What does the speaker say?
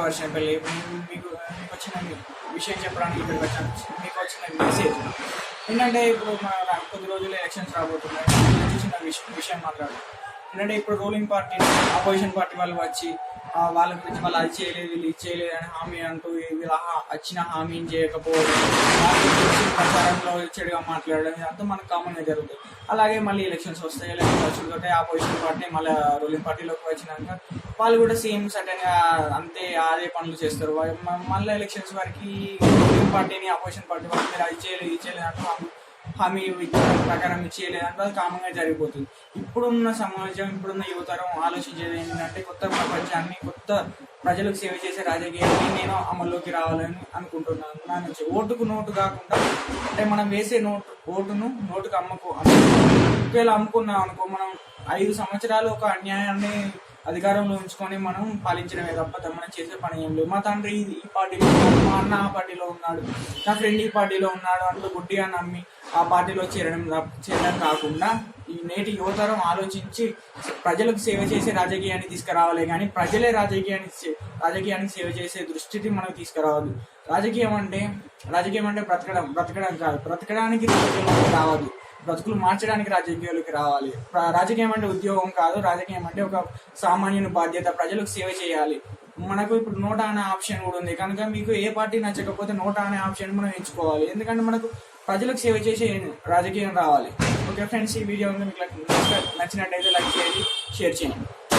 వర్షంపల్లి. మీకు మీకు వచ్చిన విషయం చెప్పడానికి ఇక్కడికి వచ్చాను. మీకు వచ్చిన మెసేజ్ ఏంటంటే, ఇప్పుడు మన కొద్ది రోజులు ఎలక్షన్స్ రాబోతున్నాయి. చిన్న విషయం మాట్లాడాలి. ఏంటంటే, ఇప్పుడు రూలింగ్ పార్టీ, అపోజిషన్ పార్టీ వాళ్ళు వచ్చి వాళ్ళ గురించి వాళ్ళు అది చేయలేదు, వీళ్ళు ఇది చేయలేదు అని హామీ అంటూ వీళ్ళ వచ్చిన హామీని చేయకపోవడం, వాళ్ళ గురించి ప్రచారంలో చెడుగా మాట్లాడడం, ఇదంతా మనకు కామన్గా జరుగుతుంది. అలాగే మళ్ళీ ఎలక్షన్స్ వస్తాయి. ఎలక్షన్స్ వచ్చినట్టే అపోజిషన్ పార్టీ మళ్ళీ రూలింగ్ పార్టీలోకి వచ్చినాక వాళ్ళు కూడా సేమ్ సటన్గా అంతే అదే పనులు చేస్తారు. మళ్ళీ ఎలక్షన్స్ వరకు రూలింగ్ పార్టీని అపోజిషన్ పార్టీ వాళ్ళు మీరు అది చేయలేదు, ఇది చేయలేదు అంటూ హామీ ప్రకారం చేయలేదు అంటే అది కామన్గా జరిగిపోతుంది. ఇప్పుడున్న సమాజం, ఇప్పుడున్న యువతరం ఆలోచించేది ఏంటంటే, కొత్త ప్రపంచాన్ని, కొత్త ప్రజలకు సేవ చేసే రాజకీయాన్ని నేను అమల్లోకి రావాలని అనుకుంటున్నాను. నా నుంచి ఓటుకు నోటు కాకుండా, అంటే మనం వేసే ఓటును నోటుకు ఒకవేళ అమ్ముకున్నాం అనుకో, మనం 5 సంవత్సరాలు ఒక అన్యాయాన్ని అధికారంలో ఉంచుకొని మనం పాలించడమే తప్ప మనం చేసే పని ఏం లేదు. మా తండ్రి ఈ పార్టీలో ఉన్నాడు, మా అన్న ఆ పార్టీలో ఉన్నాడు, నా ఫ్రెండ్ ఈ పార్టీలో ఉన్నాడు అంటూ గుడ్డిగా నమ్మి ఆ పార్టీలో చేరడం కాకుండా, ఈ నేటి యువతరం ఆలోచించి ప్రజలకు సేవ చేసే రాజకీయాన్ని తీసుకురావాలి. కానీ ప్రజలే రాజకీయానికి సేవ చేసే దృష్టిని మనం తీసుకురావాలి. రాజకీయం అంటే బ్రతకడం కాదు. బ్రతకడానికి రాజకీయంలోకి రావాలి, బ్రతుకులు మార్చడానికి రాజకీయాలకి రావాలి. రాజకీయం అంటే ఉద్యోగం కాదు. రాజకీయం అంటే ఒక సామాన్యుని బాధ్యత, ప్రజలకు సేవ చేయాలి. మనకు ఇప్పుడు నోటా అనే ఆప్షన్ కూడా ఉంది కనుక, మీకు ఏ పార్టీ నచ్చకపోతే నోటా అనే ఆప్షన్ మనం ఎంచుకోవాలి. ఎందుకంటే మనకు ప్రజలకు సేవ చేసే రాజకీయం రావాలి. ఓకే ఫ్రెండ్స్, ఈ వీడియో మీకు నచ్చినట్టయితే లైక్ చేయండి, షేర్ చేయండి.